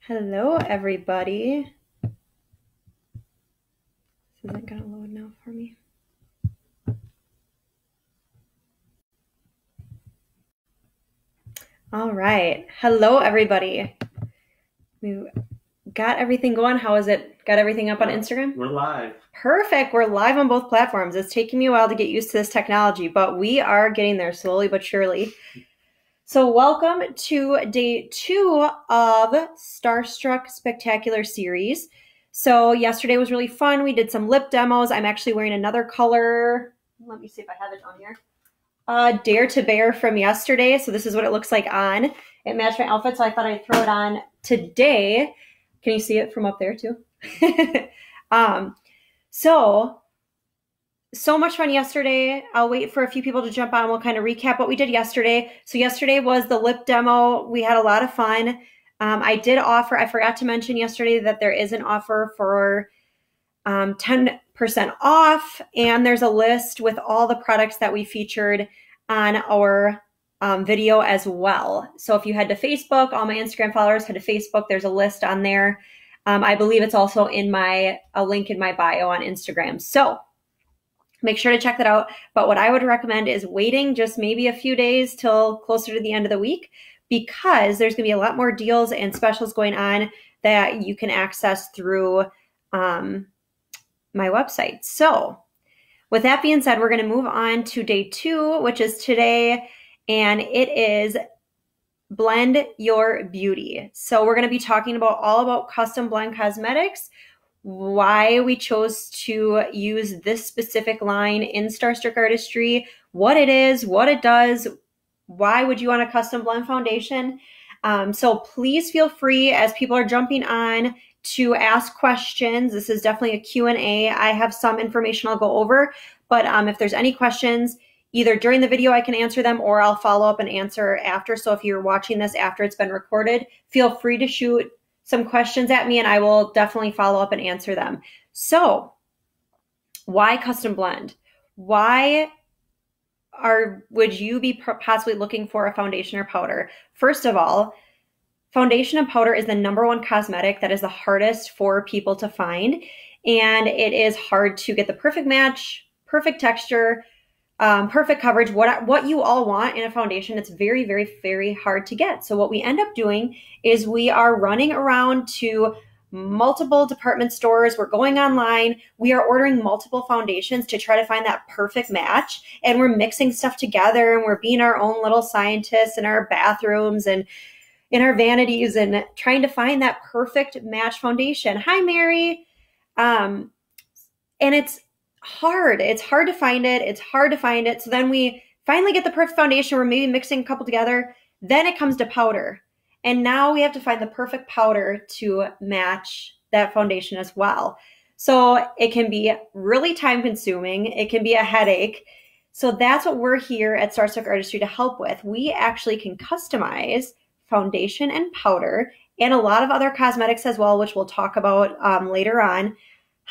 Hello, everybody. This isn't going to load now for me. All right. Hello, everybody. We got everything going. How is it? Got everything up on Instagram? We're live. Perfect. We're live on both platforms. It's taking me a while to get used to this technology, but we are getting there slowly but surely. So welcome to day 2 of Starstruck Spectacular Series. So yesterday was really fun. We did some lip demos. I'm actually wearing another color. Let me see if I have it on here. Dare to Bear from yesterday. So this is what it looks like on. It matched my outfit, so I thought I'd throw it on today. Can you see it from up there too? So much fun yesterday. I'll wait for a few people to jump on. We'll kind of recap what we did yesterday. So yesterday was the lip demo. We had a lot of fun. I forgot to mention yesterday that there is an offer for 10% off, and there's a list with all the products that we featured on our video as well. So if you head to Facebook, all my Instagram followers head to Facebook, there's a list on there. I believe it's also in a link in my bio on Instagram. So make sure to check that out. But what I would recommend is waiting just maybe a few days till closer to the end of the week, because there's going to be a lot more deals and specials going on that you can access through my website. So with that being said, we're going to move on to day 2, which is today, and it is Blend Your Beauty. So we're going to be talking all about custom blend cosmetics, why we chose to use this specific line in Starstruck Artistry, what it is, what it does, why would you want a custom blend foundation. So please feel free, as people are jumping on, to ask questions. This is definitely a Q&A. I have some information I'll go over, but if there's any questions, either during the video I can answer them, or I'll follow up and answer after. So if you're watching this after it's been recorded, feel free to shoot some questions at me and I will definitely follow up and answer them. So why custom blend? Why would you be possibly looking for a foundation or powder? First of all, foundation and powder is the #1 cosmetic that is the hardest for people to find. And it is hard to get the perfect match, perfect texture, perfect coverage, what you all want in a foundation. It's very, very, very hard to get. So what we end up doing is we are running around to multiple department stores. We're going online. We are ordering multiple foundations to try to find that perfect match. And we're mixing stuff together, and we're being our own little scientists in our bathrooms and in our vanities and trying to find that perfect match foundation. Hi, Mary. And it's hard. It's hard to find it. It's hard to find it. So then we finally get the perfect foundation. We're maybe mixing a couple together. Then it comes to powder. And now we have to find the perfect powder to match that foundation as well. So it can be really time consuming. It can be a headache. So that's what we're here at Starstruck Artistry to help with. We actually can customize foundation and powder and a lot of other cosmetics as well, which we'll talk about later on.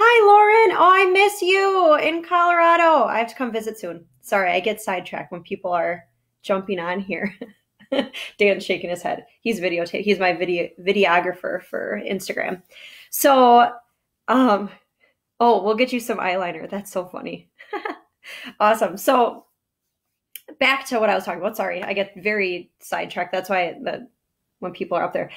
Hi, Lauren. Oh, I miss you in Colorado. I have to come visit soon. Sorry, I get sidetracked when people are jumping on here. Dan's shaking his head. He's my videographer for Instagram. So, we'll get you some eyeliner. That's so funny. Awesome. So back to what I was talking about. Sorry, I get very sidetracked. That's why when people are up there.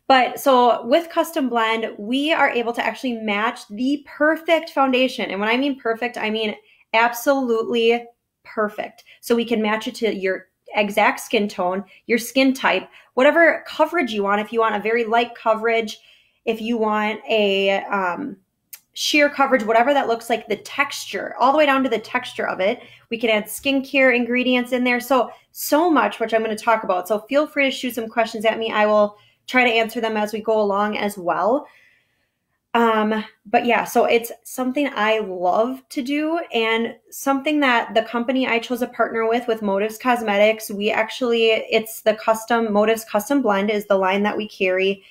But so with Custom Blend, we are able to actually match the perfect foundation. And when I mean perfect, I mean absolutely perfect. So we can match it to your exact skin tone, your skin type, whatever coverage you want. If you want a very light coverage, if you want a sheer coverage, whatever that looks like, the texture, all the way down to the texture of it. We can add skincare ingredients in there. So much, which I'm going to talk about. So feel free to shoot some questions at me. I will try to answer them as we go along as well. But yeah, so it's something I love to do, and something that the company I chose to partner with Motives Cosmetics, it's the Motives Custom Blend is the line that we carry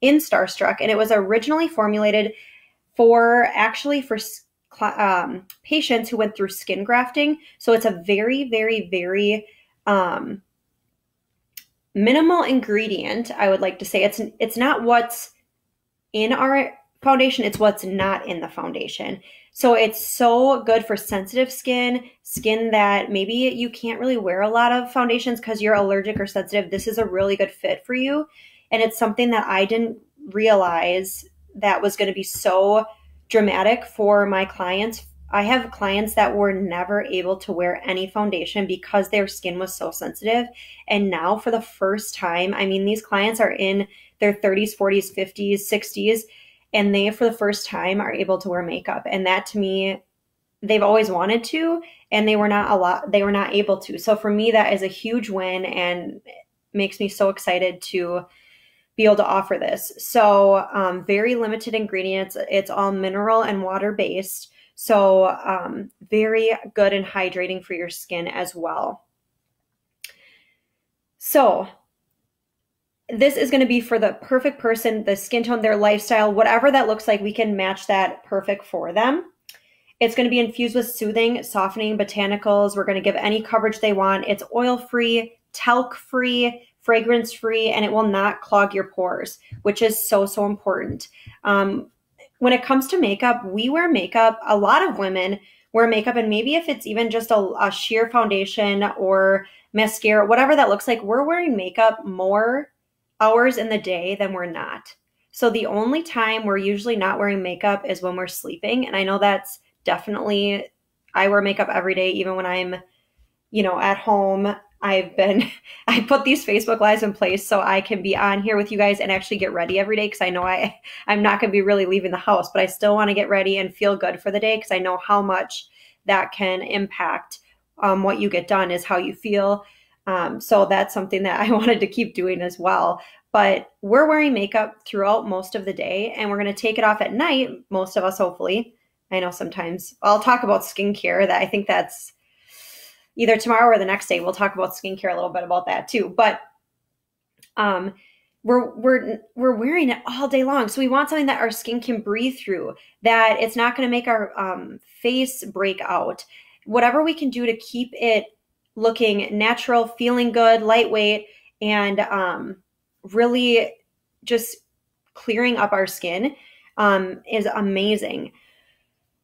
in Starstruck. And it was originally formulated for patients who went through skin grafting. So it's a very, very, very minimal ingredient, I would like to say. It's not what's in our foundation, it's what's not in the foundation. So it's so good for sensitive skin, skin that maybe you can't really wear a lot of foundations because you're allergic or sensitive. This is a really good fit for you. And it's something that I didn't realize that was going to be so dramatic for my clients. I have clients that were never able to wear any foundation because their skin was so sensitive. And now for the first time, I mean, these clients are in their 30s, 40s, 50s, 60s, and they, for the first time, are able to wear makeup. And that, to me, they've always wanted to, and they were not able to. So for me, that is a huge win and makes me so excited to be able to offer this. So very limited ingredients. It's all mineral and water based. So very good and hydrating for your skin as well. So this is going to be for the perfect person, the skin tone, their lifestyle, whatever that looks like, we can match that perfect for them. It's going to be infused with soothing, softening botanicals. We're going to give any coverage they want. It's oil-free, talc-free, fragrance-free, and it will not clog your pores, which is so, so important. When it comes to makeup, we wear makeup. A lot of women wear makeup, and maybe if it's even just a sheer foundation or mascara, whatever that looks like, we're wearing makeup more hours in the day than we're not. So the only time we're usually not wearing makeup is when we're sleeping. And I know that's definitely, I wear makeup every day, even when I'm, at home. I put these Facebook Lives in place so I can be on here with you guys and actually get ready every day, because I know I'm not going to be really leaving the house, but I still want to get ready and feel good for the day, because I know how much that can impact what you get done is how you feel. So that's something that I wanted to keep doing as well. But we're wearing makeup throughout most of the day, and we're going to take it off at night, most of us, hopefully. I know sometimes I'll talk about skincare, that I think that's either tomorrow or the next day. We'll talk about skincare a little bit about that too. But we're wearing it all day long. So we want something that our skin can breathe through, that it's not going to make our face break out. Whatever we can do to keep it looking natural, feeling good, lightweight, and really just clearing up our skin is amazing.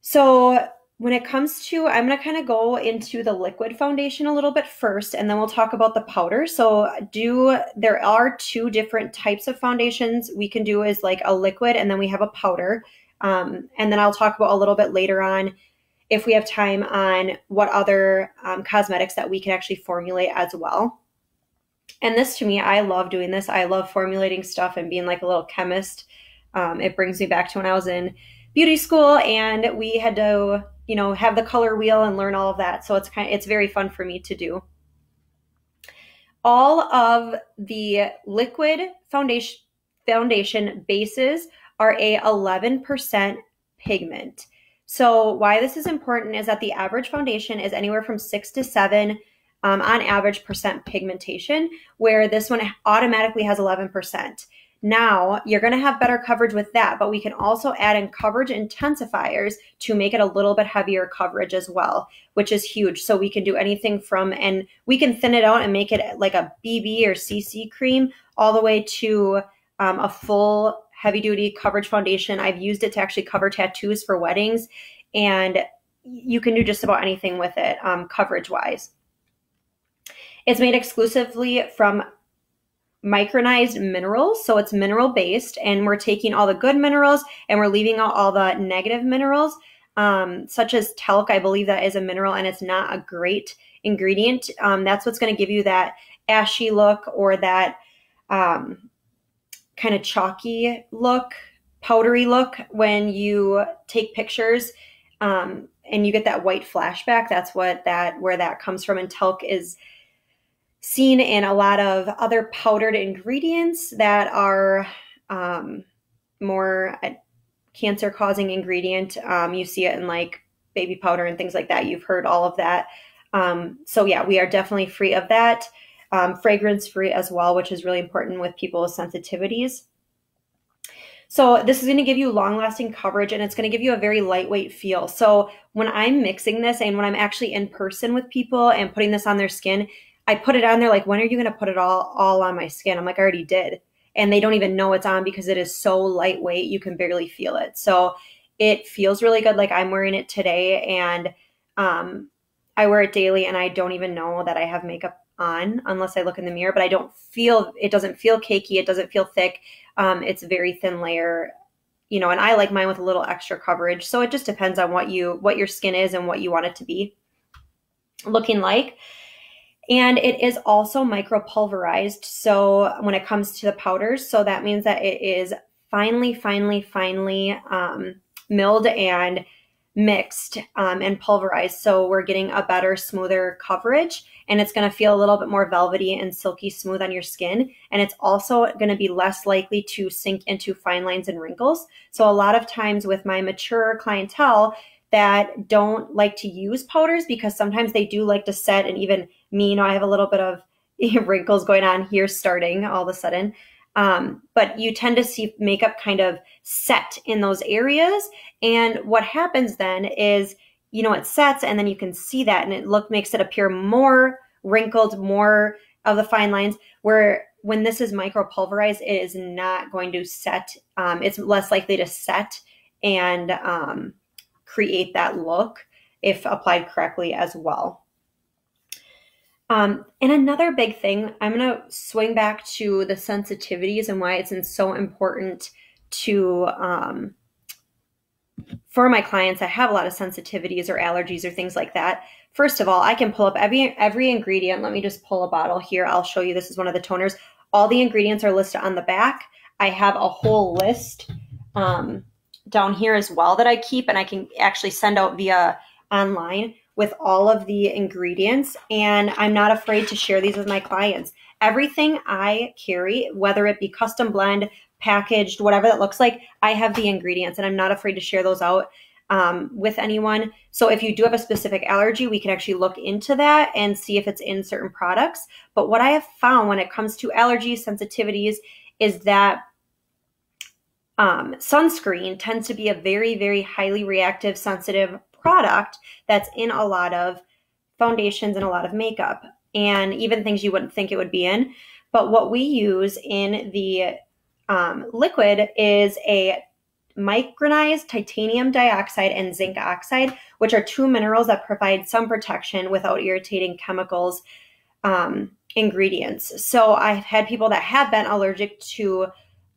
So when it comes to, I'm going to kind of go into the liquid foundation a little bit first, and then we'll talk about the powder. So there are two different types of foundations we can do, is like a liquid, and then we have a powder. And then I'll talk about a little bit later on, if we have time, on what other cosmetics that we can actually formulate as well. And this, to me, I love doing this. I love formulating stuff and being like a little chemist. It brings me back to when I was in beauty school and we had to, have the color wheel and learn all of that. So it's very fun for me to do. All of the liquid foundation bases are a 11% pigment. So why this is important is that the average foundation is anywhere from 6 to 7 on average percent pigmentation, where this one automatically has 11%. Now, you're going to have better coverage with that, but we can also add in coverage intensifiers to make it a little bit heavier coverage as well, which is huge. So we can do anything from, and we can thin it out and make it like a BB or CC cream, all the way to a full heavy-duty coverage foundation. I've used it to actually cover tattoos for weddings, and you can do just about anything with it coverage-wise. It's made exclusively from micronized minerals, so it's mineral based, and we're taking all the good minerals and we're leaving out all the negative minerals, such as talc. I believe that is a mineral and it's not a great ingredient. That's what's going to give you that ashy look, or that kind of chalky look, powdery look when you take pictures, and you get that white flashback. That's where that comes from. And talc is seen in a lot of other powdered ingredients that are more cancer-causing ingredient. You see it in like baby powder and things like that. You've heard all of that. So yeah, we are definitely free of that. Fragrance-free as well, which is really important with people with sensitivities. So this is going to give you long-lasting coverage, and it's going to give you a very lightweight feel. So when I'm mixing this and when I'm actually in person with people and putting this on their skin, I put it on there like, when are you going to put it all on my skin? I'm like, I already did. and they don't even know it's on because it is so lightweight, you can barely feel it. So it feels really good. Like I'm wearing it today, and I wear it daily, and I don't even know that I have makeup on unless I look in the mirror, but it doesn't feel cakey. It doesn't feel thick. It's a very thin layer, and I like mine with a little extra coverage. So it just depends on what your skin is and what you want it to be looking like. And it is also micropulverized. So when it comes to the powders, so that means that it is finely milled and mixed and pulverized. So we're getting a better, smoother coverage, and it's going to feel a little bit more velvety and silky smooth on your skin. And it's also going to be less likely to sink into fine lines and wrinkles. So a lot of times with my mature clientele that don't like to use powders, because sometimes they do like to set, and even me, I have a little bit of wrinkles going on here starting all of a sudden. But you tend to see makeup kind of set in those areas. And what happens then is, it sets, and then you can see that, and it makes it appear more wrinkled, more of the fine lines, where when this is micropulverized, it is not going to set. It's less likely to set and create that look if applied correctly as well. And another big thing, I'm going to swing back to the sensitivities and why it's so important to, for my clients that have a lot of sensitivities or allergies or things like that. First of all, I can pull up every ingredient. Let me just pull a bottle here. I'll show you. This is one of the toners. All the ingredients are listed on the back. I have a whole list down here as well that I keep, and I can actually send out via online with all of the ingredients, and I'm not afraid to share these with my clients. Everything I carry, whether it be custom blend, packaged, whatever that looks like, I have the ingredients, and I'm not afraid to share those out with anyone. So if you do have a specific allergy, we can actually look into that and see if it's in certain products. But what I have found when it comes to allergies, sensitivities, is that sunscreen tends to be a very, very highly reactive, sensitive product that's in a lot of foundations and a lot of makeup, and even things you wouldn't think it would be in. But what we use in the liquid is a micronized titanium dioxide and zinc oxide, which are two minerals that provide some protection without irritating chemicals ingredients. So I've had people that have been allergic to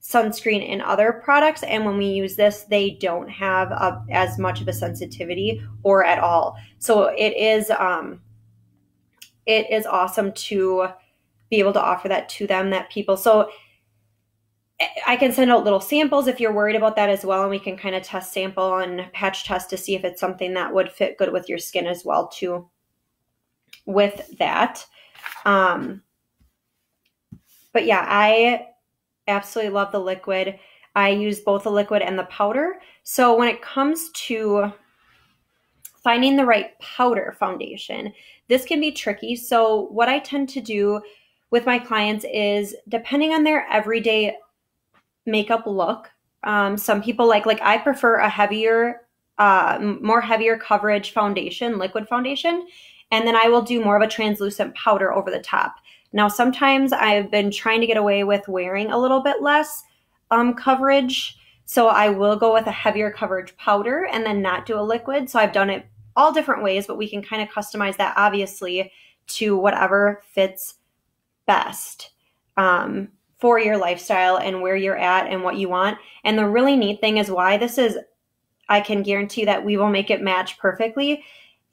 sunscreen in other products, and when we use this, they don't have as much of a sensitivity or at all. So it is awesome to be able to offer that to them, that people. So I can send out little samples if you're worried about that as well, and we can kind of test sample and patch test to see if it's something that would fit good with your skin as well too with that. But yeah, I absolutely love the liquid. I use both the liquid and the powder. So when it comes to finding the right powder foundation, this can be tricky. So what I tend to do with my clients is, depending on their everyday makeup look, some people like I prefer a heavier, more heavier coverage foundation, liquid foundation, and then I will do more of a translucent powder over the top. Now, sometimes I've been trying to get away with wearing a little bit less coverage, so I will go with a heavier coverage powder and then not do a liquid. So I've done it all different ways, but we can kind of customize that obviously to whatever fits best for your lifestyle and where you're at and what you want. And the really neat thing is why this is, I can guarantee that we will make it match perfectly.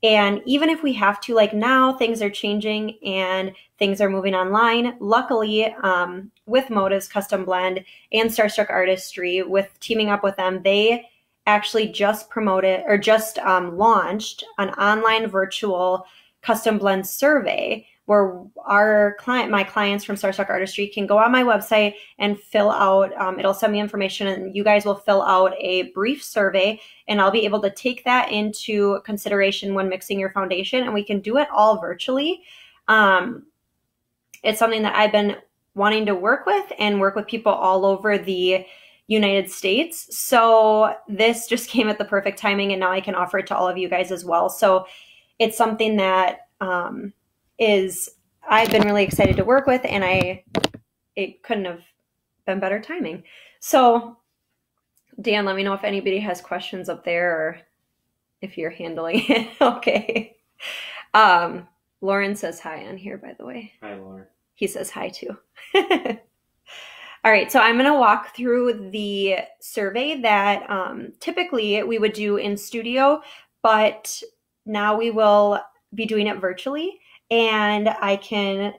And even if we have to, like now things are changing and things are moving online. Luckily, with Motives Custom Blend and Starstruck Artistry, with teaming up with them, they actually just promoted or just launched an online virtual custom blend survey where my clients from Starstruck Artistry can go on my website and fill out, it'll send me information, and you guys will fill out a brief survey, and I'll be able to take that into consideration when mixing your foundation, and we can do it all virtually. It's something that I've been wanting to work with and work with people all over the United States. So this just came at the perfect timing, and now I can offer it to all of you guys as well. So it's something that I've been really excited to work with, and it couldn't have been better timing. So Dan, let me know if anybody has questions up there or if you're handling it. Okay. Lauren says hi on here, by the way. Hi, Lauren. He says hi too. All right, so I'm going to walk through the survey that typically we would do in studio, but now we will be doing it virtually, and I can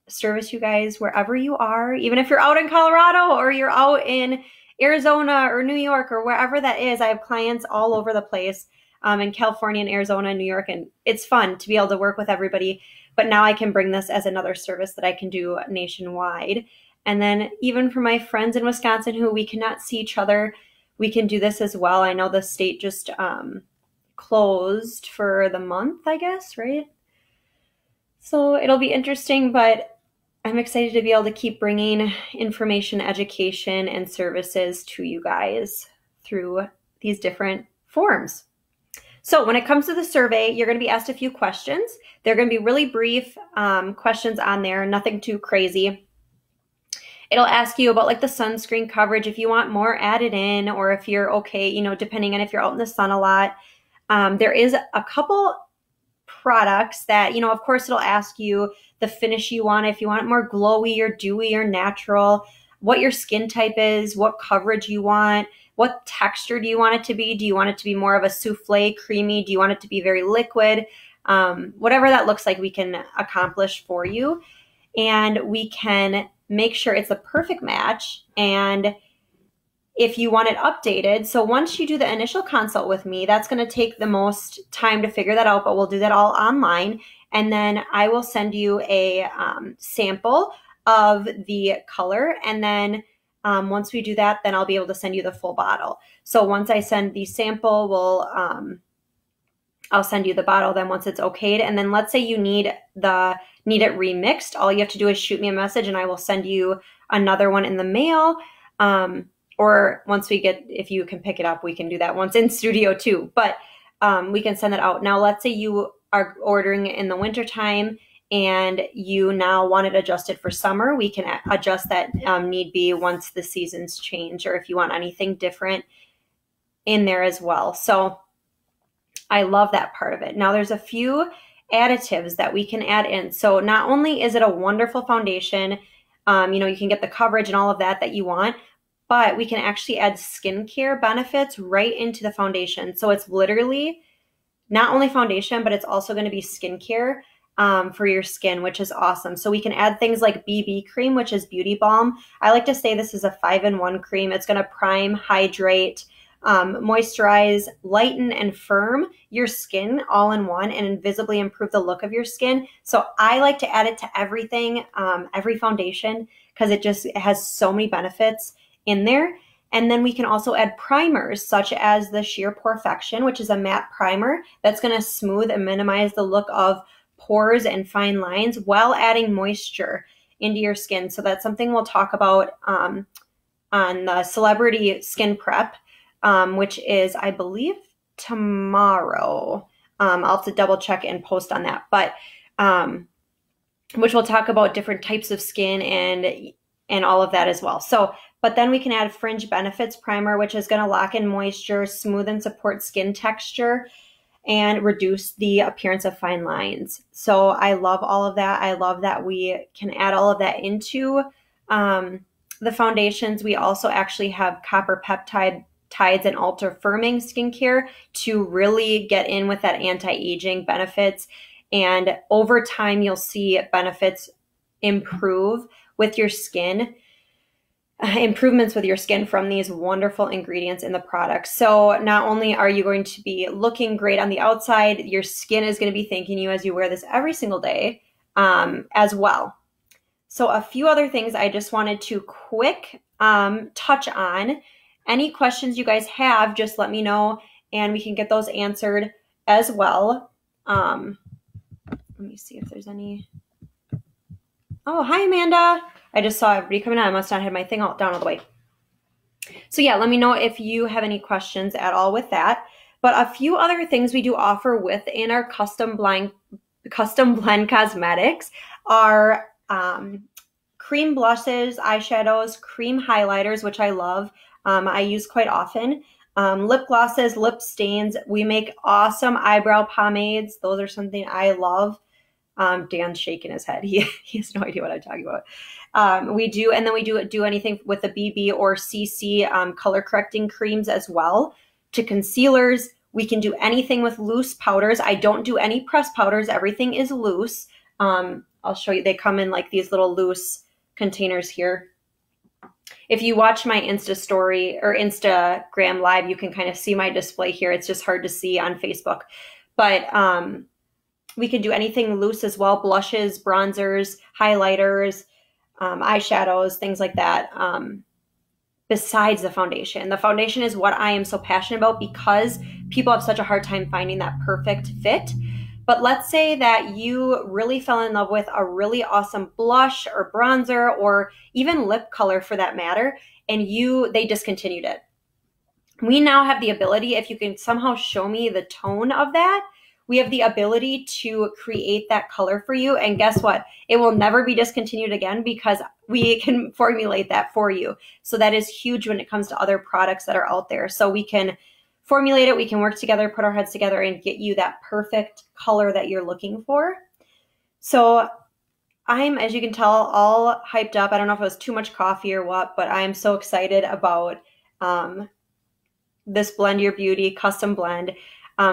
service you guys wherever you are, even if you're out in Colorado or you're out in Arizona or New York or wherever that is. I have clients all over the place in California and Arizona and New York, and it's fun to be able to work with everybody. But now I can bring this as another service that I can do nationwide. And then even for my friends in Wisconsin who we cannot see each other, we can do this as well. I know the state just closed for the month, I guess, right? So it'll be interesting, but I'm excited to be able to keep bringing information, education, and services to you guys through these different forms. So when it comes to the survey, you're going to be asked a few questions. They're going to be really brief questions on there, nothing too crazy. It'll ask you about like the sunscreen coverage, if you want more added in, or if you're okay, you know, depending on if you're out in the sun a lot. There is a couple products that, you know, of course it'll ask you the finish you want, if you want it more glowy or dewy or natural, what your skin type is, what coverage you want, what texture do you want it to be? Do you want it to be more of a souffle, creamy? Do you want it to be very liquid? Whatever that looks like, we can accomplish for you. And we can make sure it's a perfect match. And if you want it updated, so once you do the initial consult with me, that's going to take the most time to figure that out, but we'll do that all online. And then I will send you a sample of the color. And then once we do that, then I'll be able to send you the full bottle. So once I send the sample, I'll send you the bottle then once it's okayed. And then let's say you need it remixed. All you have to do is shoot me a message and I will send you another one in the mail. Or once we get, if you can pick it up, we can do that once in studio too. But we can send it out. Now, let's say you are ordering in the wintertime and you now want it adjusted for summer. We can adjust that need be once the seasons change, or if you want anything different in there as well. So I love that part of it. Now there's a few additives that we can add in. So not only is it a wonderful foundation, you know, you can get the coverage and all of that you want, but we can actually add skincare benefits right into the foundation. So it's literally not only foundation, but it's also going to be skincare for your skin, which is awesome. So we can add things like BB cream, which is beauty balm. I like to say this is a 5-in-1 cream. It's going to prime, hydrate, moisturize, lighten, and firm your skin all in one and invisibly improve the look of your skin. So I like to add it to everything, every foundation, because it has so many benefits in there. And then we can also add primers such as the Sheer Porefection, which is a matte primer that's going to smooth and minimize the look of pores and fine lines while adding moisture into your skin. So that's something we'll talk about on the Celebrity Skin Prep, which is, I believe, tomorrow. I'll have to double check and post on that, but which we'll talk about different types of skin and all of that as well. So, but then we can add Fringe Benefits Primer, which is going to lock in moisture, smooth and support skin texture, and reduce the appearance of fine lines. So I love all of that. I love that we can add all of that into the foundations. We also actually have copper peptides and ultra firming skincare to really get in with that anti-aging benefits. And over time, you'll see benefits improve with your skin, improvements with your skin from these wonderful ingredients in the product. So not only are you going to be looking great on the outside, your skin is going to be thanking you as you wear this every single day as well. So a few other things I just wanted to quick touch on. Any questions you guys have, just let me know and we can get those answered as well. Let me see if there's any. Oh, hi, Amanda. I just saw everybody coming on. I must not have my thing down all the way. So yeah, let me know if you have any questions at all with that. But a few other things we do offer within our custom blend cosmetics are cream blushes, eyeshadows, cream highlighters, which I love. I use quite often. Lip glosses, lip stains. We make awesome eyebrow pomades. Those are something I love. Dan's shaking his head. He has no idea what I'm talking about. We do anything with the BB or CC color correcting creams as well. To concealers, we can do anything with loose powders. I don't do any pressed powders. Everything is loose. I'll show you. They come in like these little loose containers here. If you watch my Insta story or Instagram live, you can kind of see my display here. It's just hard to see on Facebook. But we can do anything loose as well. Blushes, bronzers, highlighters, eyeshadows, things like that. Besides the foundation. The foundation is what I am so passionate about because people have such a hard time finding that perfect fit. But let's say that you really fell in love with a really awesome blush or bronzer or even lip color for that matter, and they discontinued it. We now have the ability, if you can somehow show me the tone of that, we have the ability to create that color for you. And guess what? It will never be discontinued again because we can formulate that for you. So that is huge when it comes to other products that are out there. So we can formulate it, we can work together, put our heads together and get you that perfect color that you're looking for. So I'm, as you can tell, all hyped up. I don't know if it was too much coffee or what, but I'm so excited about this Blend Your Beauty custom blend.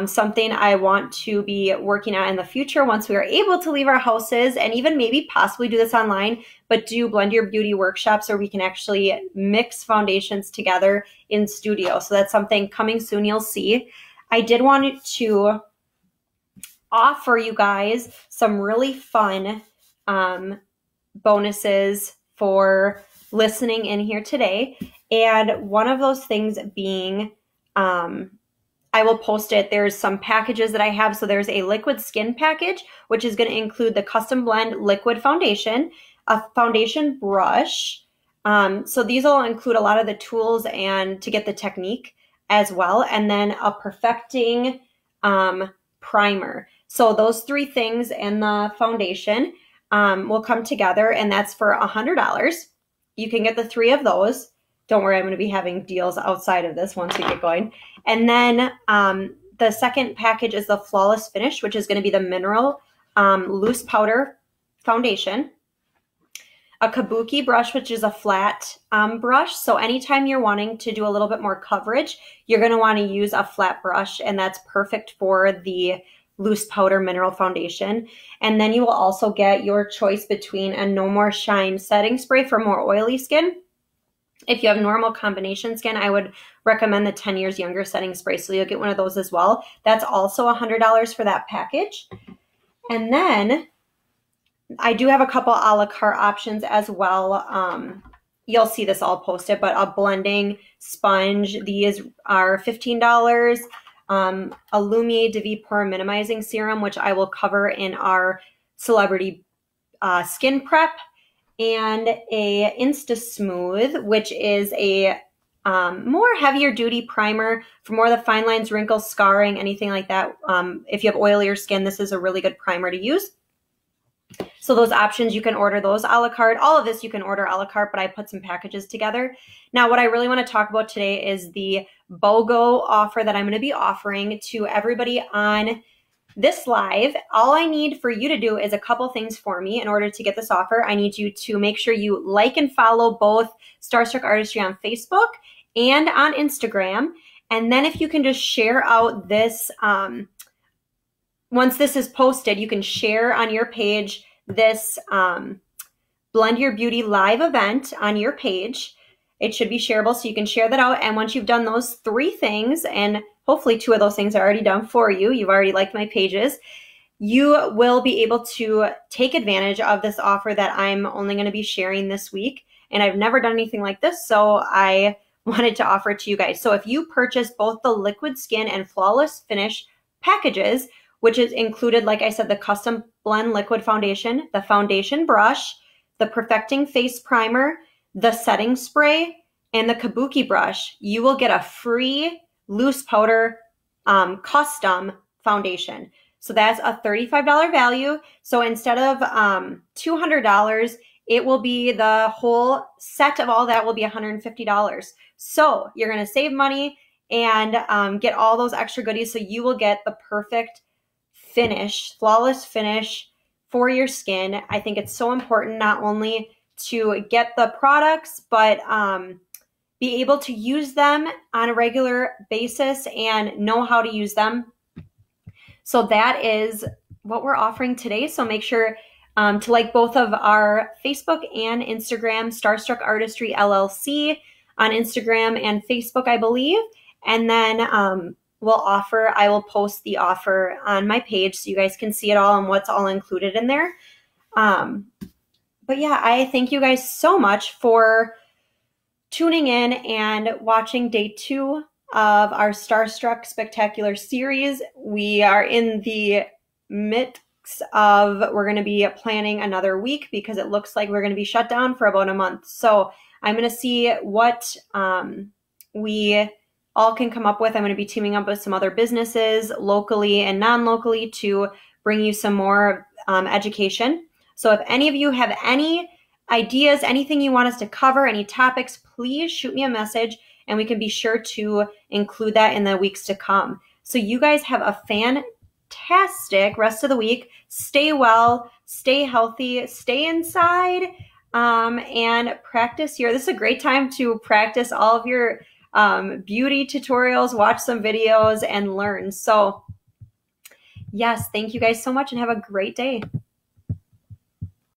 Something I want to be working on in the future once we are able to leave our houses and even maybe possibly do this online, but do Blend Your Beauty workshops where we can actually mix foundations together in studio. So that's something coming soon, you'll see. I did want to offer you guys some really fun bonuses for listening in here today. And one of those things being, I will post it. There's some packages that I have. So there's a liquid skin package, which is going to include the custom blend liquid foundation, a foundation brush. So these will include a lot of the tools and to get the technique as well. And then a perfecting primer. So those three things and the foundation will come together, and that's for $100. You can get the three of those. Don't worry, I'm going to be having deals outside of this once we get going. And then the second package is the Flawless Finish, which is going to be the mineral loose powder foundation. A Kabuki brush, which is a flat brush. So anytime you're wanting to do a little bit more coverage, you're going to want to use a flat brush, and that's perfect for the loose powder mineral foundation. And then you will also get your choice between a No More Shine setting spray for more oily skin. If you have normal combination skin, I would recommend the 10 Years Younger setting spray. So you'll get one of those as well. That's also $100 for that package. And then I do have a couple a la carte options as well. You'll see this all posted, but a blending sponge. These are $15. A Lumiere de Vie Pore Minimizing Serum, which I will cover in our celebrity skin prep. And a Insta Smooth, which is a more heavier duty primer for more of the fine lines, wrinkles, scarring, anything like that. If you have oilier skin, this is a really good primer to use. So those options, you can order those a la carte. All of this you can order a la carte, but I put some packages together. Now, what I really want to talk about today is the BOGO offer that I'm going to be offering to everybody on this live. All I need for you to do is a couple things for me in order to get this offer. I need you to make sure you like and follow both Starstruck Artistry on Facebook and on Instagram. And then if you can just share out this, once this is posted, you can share on your page this Blend Your Beauty live event on your page. It should be shareable, so you can share that out. And once you've done those three things, and hopefully two of those things are already done for you, you've already liked my pages, you will be able to take advantage of this offer that I'm only going to be sharing this week. And I've never done anything like this, so I wanted to offer it to you guys. So if you purchase both the Liquid Skin and Flawless Finish packages, which is included, like I said, the Custom Blend Liquid Foundation, the foundation brush, the Perfecting Face Primer, the setting spray, and the Kabuki brush, you will get a free loose powder custom foundation. So that's a $35 value. So instead of $200, it will be the whole set of all that will be $150. So you're going to save money and get all those extra goodies. So you will get the perfect finish, flawless finish for your skin. I think it's so important not only to get the products, but be able to use them on a regular basis and know how to use them. So that is what we're offering today. So make sure to like both of our Facebook and Instagram, Starstruck Artistry LLC on Instagram and Facebook, I believe. And then I will post the offer on my page so you guys can see it all and what's all included in there. But yeah, I thank you guys so much for tuning in and watching day 2 of our Starstruck Spectacular series. We are in the midst of, we're going to be planning another week because it looks like we're going to be shut down for about a month. So I'm going to see what we all can come up with. I'm going to be teaming up with some other businesses locally and non-locally to bring you some more education. So if any of you have any ideas, anything you want us to cover, any topics, please shoot me a message and we can be sure to include that in the weeks to come. So you guys have a fantastic rest of the week. Stay well, stay healthy, stay inside, and practice this is a great time to practice all of your beauty tutorials, watch some videos, and learn. So yes, thank you guys so much and have a great day.